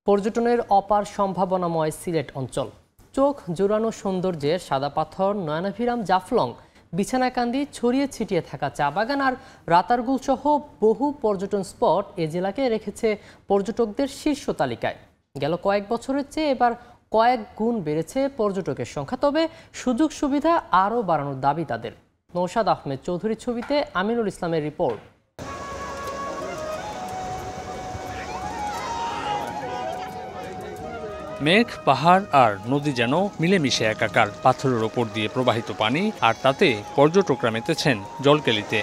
পর্যটনের অপার সম্ভাবনাময় সিলেট অঞ্চল। চোখ জোড়ানো সৌন্দর্যের সাদা পাথর, নয়নাভিরাম জাফলং, বিছানাকান্দি, ছড়িয়ে ছিটিয়ে থাকা চা বাগান আর রাতারগুল সহ বহু পর্যটন স্পট এ জেলাকে রেখেছে পর্যটকদের শীর্ষ তালিকায়। গেল কয়েক বছরের চেয়ে এবার কয়েক গুণ বেড়েছে পর্যটকের সংখ্যা, তবে সুযোগ সুবিধা আরও বাড়ানোর দাবি তাদের। নৌশাদ আহমেদ চৌধুরীর ছবিতে আমিনুল ইসলামের রিপোর্ট। মেঘ, পাহাড় আর নদী যেন মিলেমিশে একাকার। পাথরের ওপর দিয়ে প্রবাহিত পানি, আর তাতে পর্যটকরা মেতেছেন জলকেলিতে।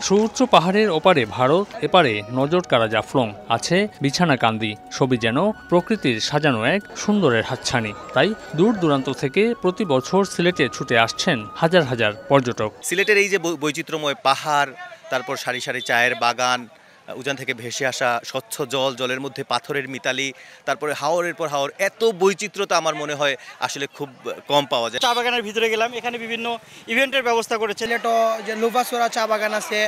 সুউচ্চ পাহাড়ের ওপারে ভারত, এপারে নজর কাড়া জাফলং, আছে বিছানাকান্দি। সবই যেন প্রকৃতির সাজানো এক সুন্দরের হাতছানি। তাই দূর দূরান্ত থেকে প্রতি বছর সিলেটে ছুটে আসছেন হাজার হাজার পর্যটক। সিলেটের এই যে বৈচিত্র্যময় পাহাড়, তারপর সারি সারি চায়ের বাগান, উজান থেকে ভেসে আসা স্বচ্ছ জল, জলের মধ্যে পাথরের মিতালি, তারপরে হাওরের পর হাওর, এত বৈচিত্র্যতা আমার মনে হয় আসলে খুব কম পাওয়া যায়। চা বাগানের ভিতরে গেলাম, এখানে বিভিন্ন ইভেন্টের ব্যবস্থা করেছে। সিলেটও যে লোভাসোরা চা বাগান আছে,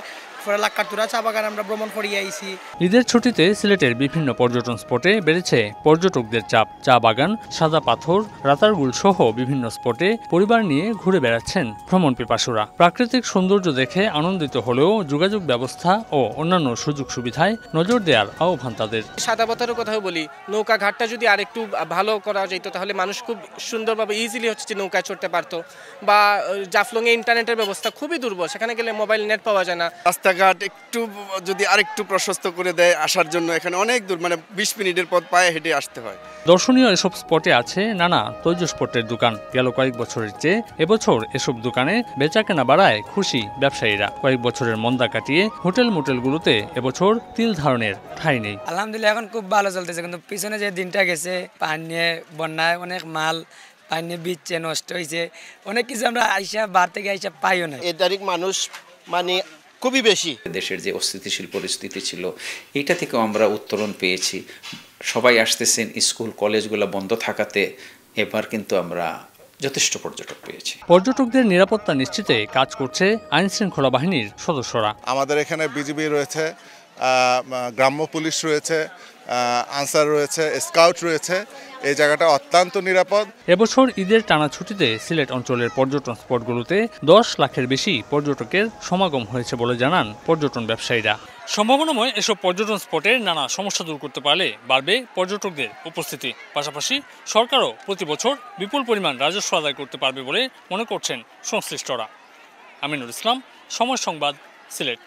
লাক্কাতুরা চা বাগান আমরা ভ্রমণ করিয়ে আইছি। ঈদের ছুটিতে সিলেটের বিভিন্ন পর্যটন স্পটে বেড়েছে পর্যটকদের চাপ। চা বাগান, সাদা পাথর, রাতারগুল সহ বিভিন্ন স্পটে পরিবার নিয়ে ঘুরে বেড়াচ্ছেন ভ্রমণ পিপাসুরা। প্রাকৃতিক সৌন্দর্য দেখে আনন্দিত হলেও যোগাযোগ ব্যবস্থা ও অন্যান্য সুযোগ সুবিধায় নজর দেওয়ার আহ্বান তাদের। সাদা পাথরের কথাও বলি, নৌকা ঘাটটা যদি আরেকটু ভালো করা যেত তাহলে মানুষ খুব সুন্দরভাবে ইজিলি হচ্ছে নৌকায় চড়তে পারতো। বা জাফলংয়ে ইন্টারনেটের ব্যবস্থা খুবই দুর্বল, সেখানে গেলে মোবাইল নেট পাওয়া যায় না। রাস্তাঘাট একটু যদি আরেকটু প্রশস্ত করে দেয় আসার জন্য, এখানে অনেক দূর, মানে 20 মিনিটের পথ পায়ে হেঁটে আসতে হয়। দর্শনীয় এসব স্পটে আছে নানা তৈজসপত্রের দোকান। গেল কয়েক বছরের চেয়ে এবছর এসব দোকানে বেচাকেনা বাড়ায় খুশি ব্যবসায়ীরা। কয়েক বছরের মন্দা কাটিয়ে হোটেল মোটেলগুলোতে এবছর তিল ধারণের ঠাঁই নেই। আলহামদুলিল্লাহ এখন খুব ভালো চলতেছে, কিন্তু পিছনে যে দিনটা গেছে, পানি নিয়ে বন্যায় অনেক মাল পানি বিচ্ছে, নষ্ট হয়েছে, অনেক কিছু আমরা আইসা বার থেকে আইসা পাইও না। এই তারিখ মানুষ মানে খুবই বেশি। দেশের যে অস্থিতিশীল পরিস্থিতি ছিল, এটা থেকেও আমরা উত্তরণ পেয়েছি। সবাই আসতেছেন, স্কুল কলেজগুলো বন্ধ থাকাতে এবার কিন্তু আমরা যথেষ্ট পর্যটক পেয়েছি। পর্যটকদের নিরাপত্তা নিশ্চিতে কাজ করছে আইন শৃঙ্খলা বাহিনীর সদস্যরা। আমাদের এখানে বিজিবি রয়েছে, গ্রাম্য পুলিশ রয়েছে, আনসার রয়েছে, স্কাউট রয়েছে। এই জায়গাটা অত্যন্ত নিরাপদ। এবছর ঈদের টানা ছুটিতে সিলেট অঞ্চলের পর্যটন স্পটগুলোতে 10 লাখের বেশি পর্যটকের সমাগম হয়েছে বলে জানান পর্যটন ব্যবসায়ীরা। সম্ভাবনাময় এসব পর্যটন স্পটের নানা সমস্যা দূর করতে পারলে বাড়বে পর্যটকদের উপস্থিতি। পাশাপাশি সরকারও প্রতি বছর বিপুল পরিমাণ রাজস্ব আদায় করতে পারবে বলে মনে করছেন সংশ্লিষ্টরা। আমিনুল ইসলাম, সময় সংবাদ, সিলেট।